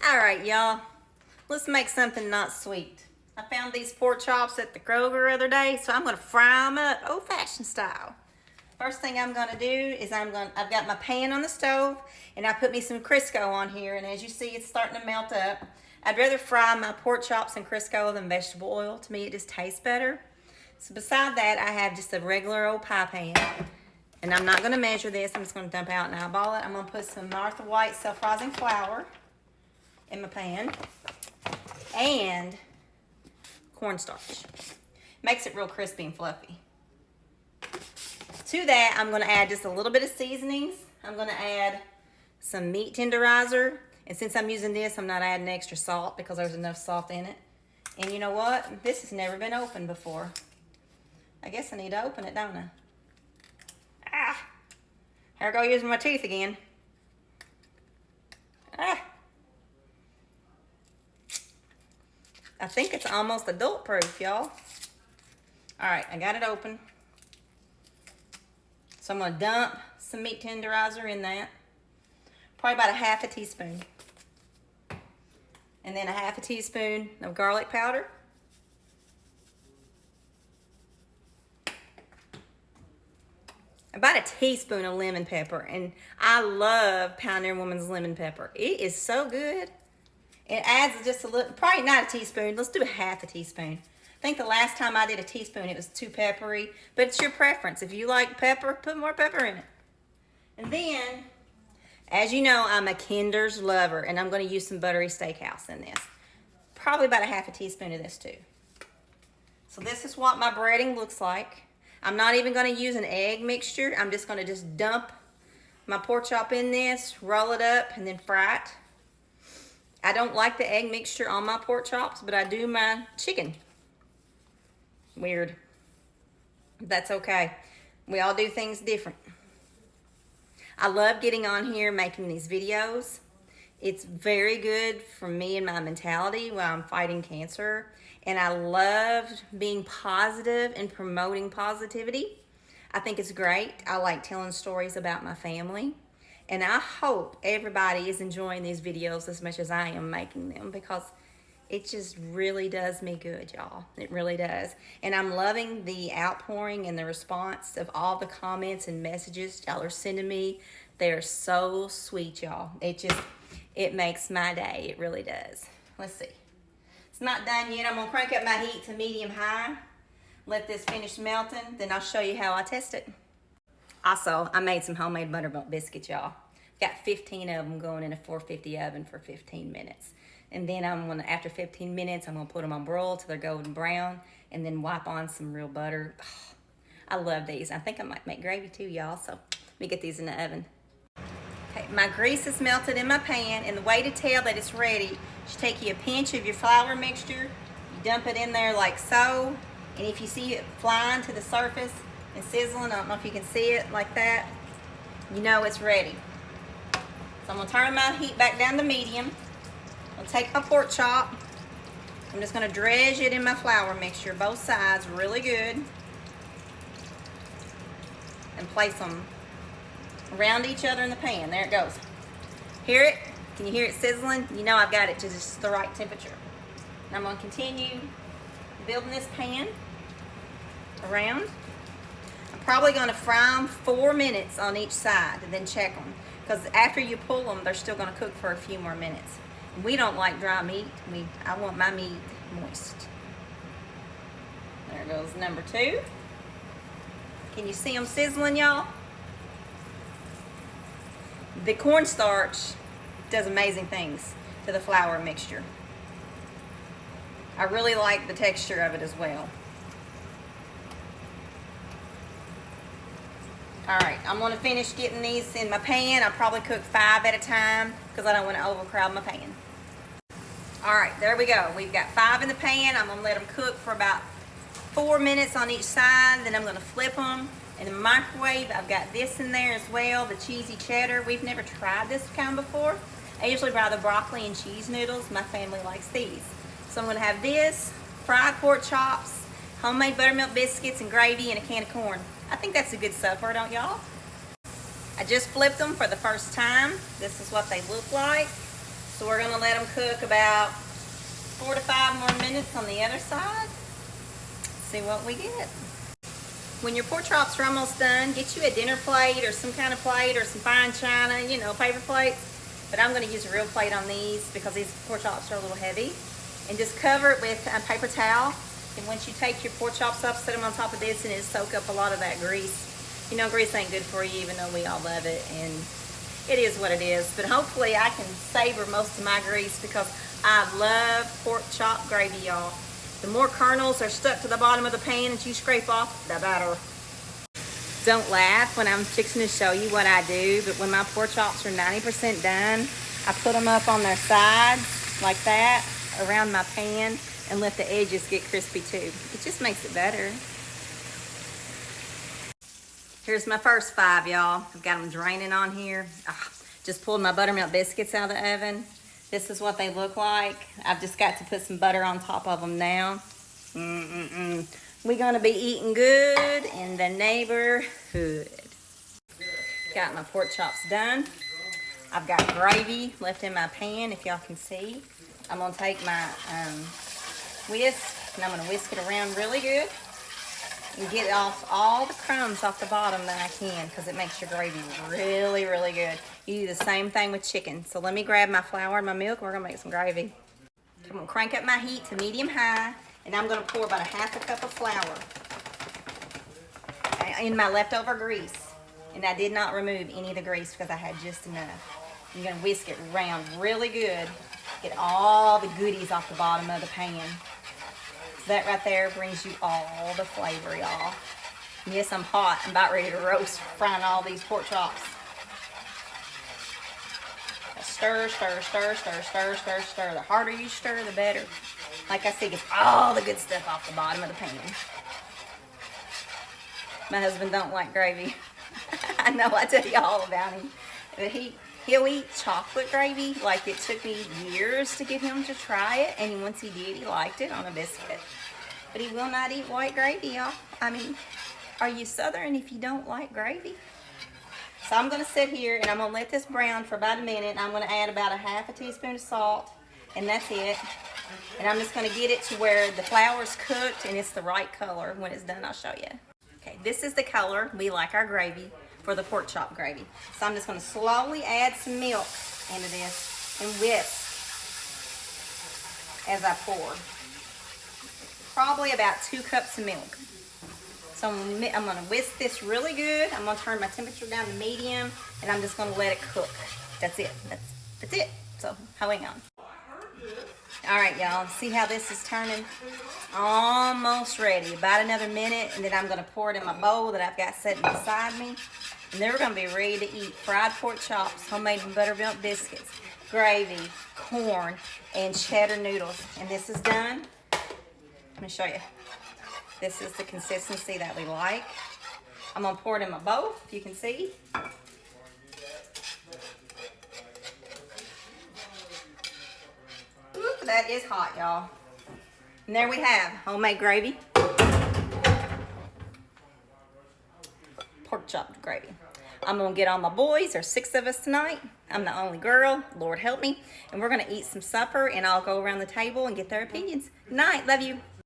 All right, y'all. Let's make something not sweet. I found these pork chops at the Kroger the other day, so I'm gonna fry them up old-fashioned style. First thing I'm gonna do is I've got my pan on the stove, and I put me some Crisco on here, and as you see, it's starting to melt up. I'd rather fry my pork chops in Crisco than vegetable oil. To me, it just tastes better. So beside that, I have just a regular old pie pan. And I'm not gonna measure this, I'm just gonna dump out and eyeball it. I'm gonna put some Martha White self-rising flour in my pan and cornstarch. Makes it real crispy and fluffy. To that, I'm gonna add just a little bit of seasonings. I'm gonna add some meat tenderizer. And since I'm using this, I'm not adding extra salt because there's enough salt in it. And you know what? This has never been opened before. I guess I need to open it, don't I? Ah! Here I go using my teeth again. Ah! I think it's almost adult proof, y'all. All right, I got it open. So I'm gonna dump some meat tenderizer in that. Probably about a half a teaspoon. And then a half a teaspoon of garlic powder. About a teaspoon of lemon pepper. And I love Pioneer Woman's lemon pepper. It is so good. It adds just a little, probably not a teaspoon. Let's do a half a teaspoon. I think the last time I did a teaspoon, it was too peppery. But it's your preference. If you like pepper, put more pepper in it. And then, as you know, I'm a Kinder's lover. And I'm going to use some buttery steakhouse in this. Probably about a half a teaspoon of this too. So this is what my breading looks like. I'm not even going to use an egg mixture. I'm just going to dump my pork chop in this, roll it up, and then fry it. I don't like the egg mixture on my pork chops, but I do my chicken. Weird. That's okay. We all do things different. I love getting on here making these videos. It's very good for me and my mentality while I'm fighting cancer. And I love being positive and promoting positivity. I think it's great. I like telling stories about my family. And I hope everybody is enjoying these videos as much as I am making them, because it just really does me good, y'all. It really does. And I'm loving the outpouring and the response of all the comments and messages y'all are sending me. They're so sweet, y'all. It makes my day. It really does. Let's see. It's not done yet. I'm gonna crank up my heat to medium high. Let this finish melting. Then I'll show you how I test it. Also, I made some homemade buttermilk biscuits, y'all. Got 15 of them going in a 450 oven for 15 minutes. And then after 15 minutes, I'm gonna put them on broil till they're golden brown, and then wipe on some real butter. Oh, I love these. I think I might make gravy too, y'all. So let me get these in the oven. Okay, my grease is melted in my pan, and the way to tell that it's ready is take you a pinch of your flour mixture, you dump it in there like so, and if you see it flying to the surface and sizzling, I don't know if you can see it like that, you know it's ready. So I'm gonna turn my heat back down to medium. I'll take my pork chop. I'm just gonna dredge it in my flour mixture, both sides, really good, and place them around each other in the pan. There it goes. Hear it? Can you hear it sizzling? You know I've got it to just the right temperature. And I'm gonna continue building this pan around. I'm probably gonna fry them 4 minutes on each side and then check them, because after you pull them, they're still gonna cook for a few more minutes. And we don't like dry meat. I want my meat moist. There goes number 2. Can you see them sizzling, y'all? The cornstarch does amazing things to the flour mixture. I really like the texture of it as well. All right, I'm gonna finish getting these in my pan. I'll probably cook 5 at a time because I don't want to overcrowd my pan. All right, there we go. We've got 5 in the pan. I'm gonna let them cook for about 4 minutes on each side. Then I'm gonna flip them in the microwave. I've got this in there as well, the cheesy cheddar. We've never tried this kind before. I usually buy the broccoli and cheese noodles. My family likes these. So I'm gonna have this, fried pork chops, homemade buttermilk biscuits, and gravy, and a can of corn. I think that's a good supper, don't y'all? I just flipped them for the first time. This is what they look like. So we're gonna let them cook about 4 to 5 more minutes on the other side. See what we get. When your pork chops are almost done, get you a dinner plate or some kind of plate or some fine china, you know, paper plates. But I'm gonna use a real plate on these because these pork chops are a little heavy. And just cover it with a paper towel. And once you take your pork chops up, set them on top of this, and it'll soak up a lot of that grease. You know, grease ain't good for you, even though we all love it. And it is what it is. But hopefully I can savor most of my grease because I love pork chop gravy, y'all. The more kernels are stuck to the bottom of the pan that you scrape off, the better. Don't laugh when I'm fixing to show you what I do, but when my pork chops are 90% done, I put them up on their sides like that around my pan and let the edges get crispy too. It just makes it better. Here's my first 5, y'all. I've got them draining on here. Just pulled my buttermilk biscuits out of the oven. This is what they look like. I've just got to put some butter on top of them now. We're gonna be eating good in the neighborhood. Got my pork chops done. I've got gravy left in my pan, if y'all can see. I'm gonna take my whisk and I'm gonna whisk it around really good and get off all the crumbs off the bottom that I can because it makes your gravy really, really good. You do the same thing with chicken. So let me grab my flour and my milk and we're gonna make some gravy. I'm gonna crank up my heat to medium high and I'm gonna pour about a 1/2 cup of flour in my leftover grease. And I did not remove any of the grease because I had just enough. I'm gonna whisk it around really good. Get all the goodies off the bottom of the pan. So that right there brings you all the flavor, y'all. Yes, I'm hot. I'm about ready to roast frying all these pork chops. Stir, stir, stir, stir, stir, stir, stir. The harder you stir, the better. Like I said, get all the good stuff off the bottom of the pan. My husband don't like gravy. I know, I tell you all about him. But he'll eat chocolate gravy. Like, it took me years to get him to try it. And once he did, he liked it on a biscuit. But he will not eat white gravy, y'all. I mean, are you Southern if you don't like gravy? So I'm gonna sit here and I'm gonna let this brown for about a minute. I'm gonna add about a 1/2 teaspoon of salt, and that's it. And I'm just gonna get it to where the flour's cooked and it's the right color. When it's done, I'll show you. Okay, this is the color we like our gravy for the pork chop gravy. So I'm just gonna slowly add some milk into this and whisk as I pour. Probably about 2 cups of milk. So I'm gonna whisk this really good. I'm gonna turn my temperature down to medium and I'm just gonna let it cook. That's it, that's it. So hang on. All right, y'all, see how this is turning? Almost ready, about another minute, and then I'm gonna pour it in my bowl that I've got sitting beside me. And then we're gonna be ready to eat fried pork chops, homemade buttermilk biscuits, gravy, corn, and cheddar noodles. And this is done. Let me show you. This is the consistency that we like. I'm gonna pour it in my bowl, if you can see. Ooh, that is hot, y'all. And there we have homemade gravy. Pork chop gravy. I'm gonna get all my boys. There's 6 of us tonight. I'm the only girl, Lord help me. And we're gonna eat some supper and I'll go around the table and get their opinions. Good night, love you.